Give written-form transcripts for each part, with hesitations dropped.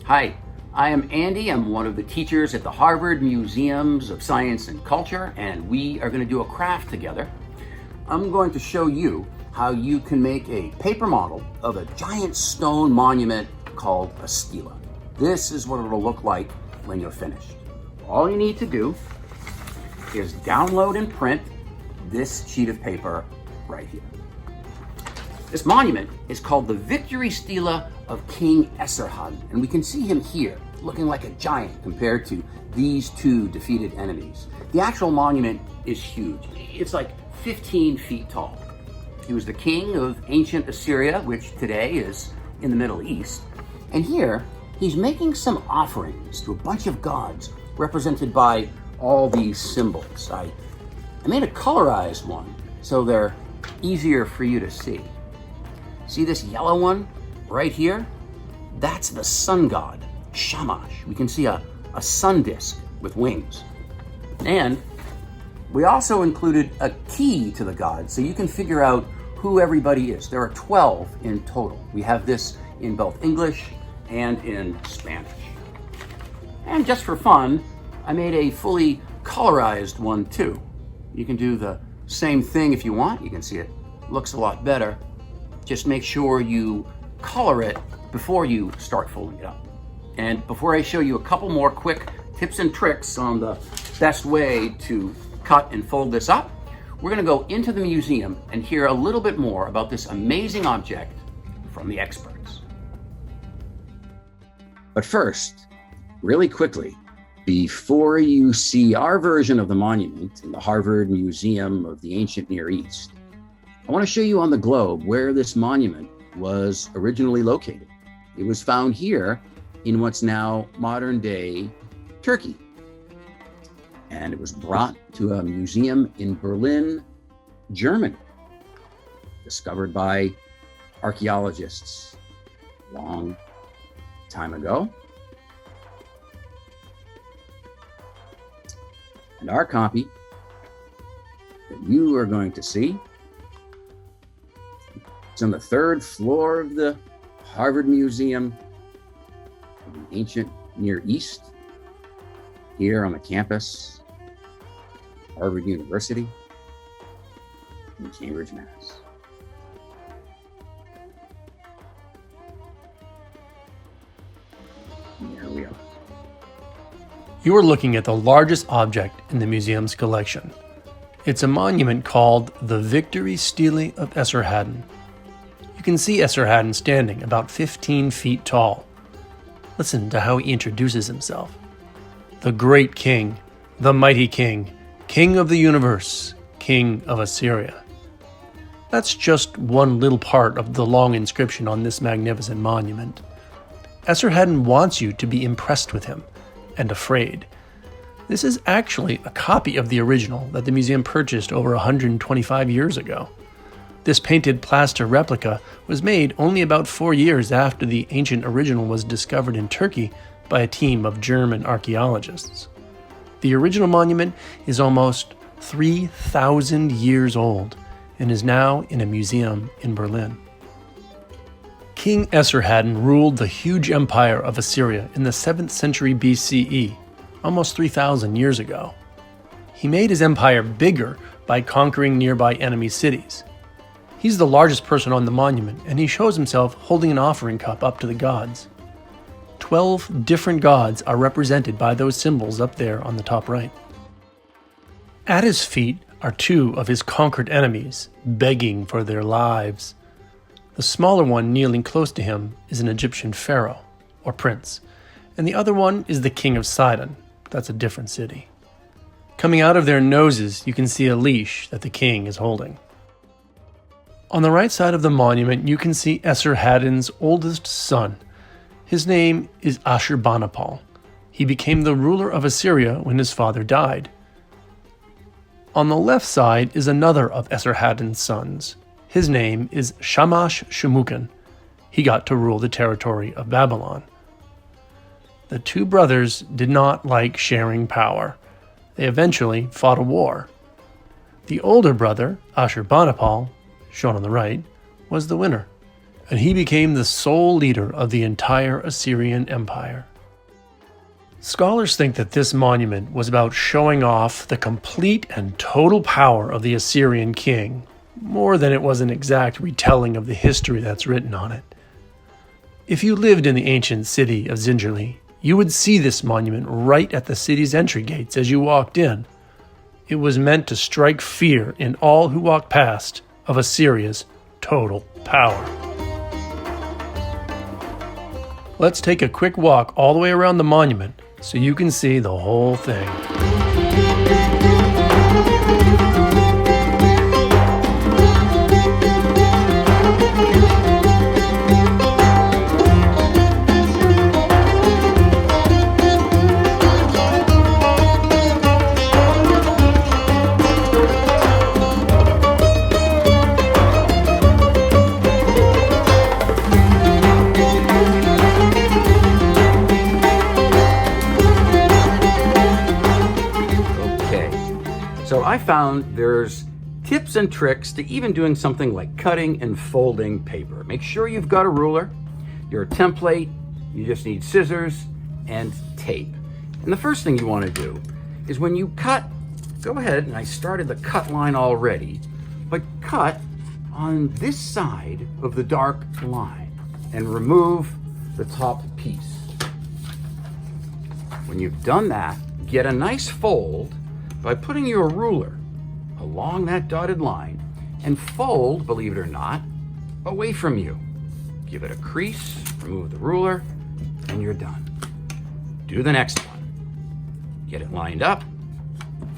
Hi, I am Andy. I'm one of the teachers at the Harvard Museums of Science and Culture, and we are going to do a craft together. I'm going to show you how you can make a paper model of a giant stone monument called a stela. This is what it'll look like when you're finished. All you need to do is download and print this sheet of paper right here. This monument is called the Victory Stela of King Esarhaddon, and we can see him here, looking like a giant compared to these two defeated enemies. The actual monument is huge. It's like 15 feet tall. He was the king of ancient Assyria, which today is in the Middle East. And here, he's making some offerings to a bunch of gods represented by all these symbols. I made a colorized one so they're easier for you to see. See this yellow one right here? That's the sun god, Shamash. We can see a sun disk with wings. And we also included a key to the god so you can figure out who everybody is. There are 12 in total. We have this in both English and in Spanish. And just for fun, I made a fully colorized one too. You can do the same thing if you want. You can see it looks a lot better. Just make sure you color it before you start folding it up. And before I show you a couple more quick tips and tricks on the best way to cut and fold this up, we're gonna go into the museum and hear a little bit more about this amazing object from the experts. But first, really quickly, before you see our version of the monument in the Harvard Museum of the Ancient Near East, I want to show you on the globe where this monument was originally located. It was found here in what's now modern-day Turkey. And it was brought to a museum in Berlin, Germany, discovered by archaeologists a long time ago. And our copy that you are going to see, it's on the third floor of the Harvard Museum of the Ancient Near East, here on the campus of Harvard University in Cambridge, Mass. And here we are. You are looking at the largest object in the museum's collection. It's a monument called the Victory Stela of Esarhaddon. You can see Esarhaddon standing about 15 feet tall. Listen to how he introduces himself. The great king, the mighty king, king of the universe, king of Assyria. That's just one little part of the long inscription on this magnificent monument. Esarhaddon wants you to be impressed with him and afraid. This is actually a copy of the original that the museum purchased over 125 years ago. This painted plaster replica was made only about 4 years after the ancient original was discovered in Turkey by a team of German archaeologists. The original monument is almost 3,000 years old and is now in a museum in Berlin. King Esarhaddon ruled the huge empire of Assyria in the 7th century BCE, almost 3,000 years ago. He made his empire bigger by conquering nearby enemy cities. He's the largest person on the monument, and he shows himself holding an offering cup up to the gods. 12 different gods are represented by those symbols up there on the top right. At his feet are 2 of his conquered enemies, begging for their lives. The smaller one kneeling close to him is an Egyptian pharaoh, or prince, and the other one is the king of Sidon. That's a different city. Coming out of their noses, you can see a leash that the king is holding. On the right side of the monument, you can see Esarhaddon's oldest son. His name is Ashurbanipal. He became the ruler of Assyria when his father died. On the left side is another of Esarhaddon's sons. His name is Shamash Shamukin. He got to rule the territory of Babylon. The 2 brothers did not like sharing power. They eventually fought a war. The older brother, Ashurbanipal, shown on the right, was the winner, and he became the sole leader of the entire Assyrian Empire. Scholars think that this monument was about showing off the complete and total power of the Assyrian king, more than it was an exact retelling of the history that's written on it. If you lived in the ancient city of Zingerli, you would see this monument right at the city's entry gates as you walked in. It was meant to strike fear in all who walked past of Assyria's total power. Let's take a quick walk all the way around the monument so you can see the whole thing. So I found there's tips and tricks to even doing something like cutting and folding paper. Make sure you've got a ruler, your template, you just need scissors and tape. And the first thing you want to do is when you cut, go ahead, and I started the cut line already, but cut on this side of the dark line and remove the top piece. When you've done that, get a nice fold by putting your ruler along that dotted line and fold, believe it or not, away from you. Give it a crease, remove the ruler, and you're done. Do the next one. Get it lined up,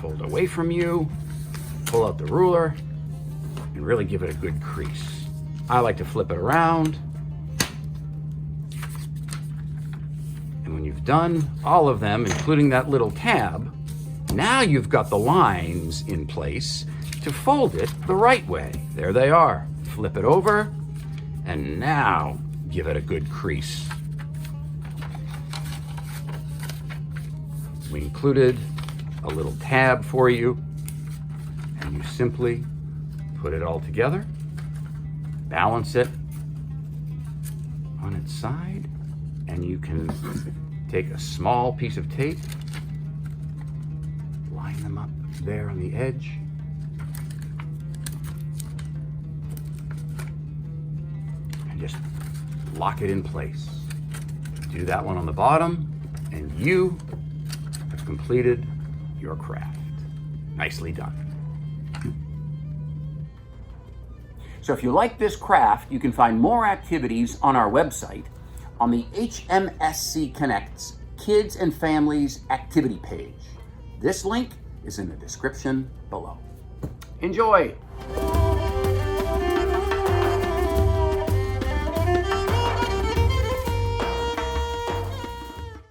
fold away from you, pull out the ruler, and really give it a good crease. I like to flip it around. And when you've done all of them, including that little tab, now you've got the lines in place to fold it the right way. There they are. Flip it over, and now give it a good crease. We included a little tab for you, and you simply put it all together, balance it on its side, and you can take a small piece of tape, line them up there on the edge, and just lock it in place. Do that one on the bottom, and you have completed your craft. Nicely done. So if you like this craft, you can find more activities on our website on the HMSC Connects Kids and Families activity page. This link is in the description below. Enjoy!